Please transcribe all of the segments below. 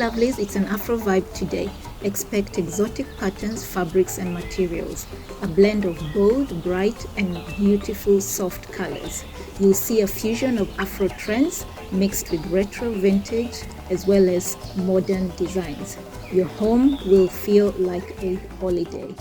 lovelies, it's an Afro vibe today. Expect exotic patterns, fabrics and materials. A blend of bold, bright and beautiful soft colors. You'll see a fusion of Afro trends mixed with retro vintage as well as modern designs. Your home will feel like a holiday.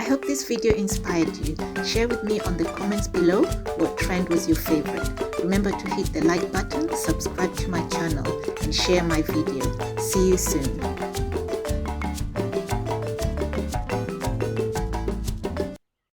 hope this video inspired you. Share with me on the comments below what trend was your favorite. Remember to hit the like button, subscribe to my channel, and share my video. See you soon.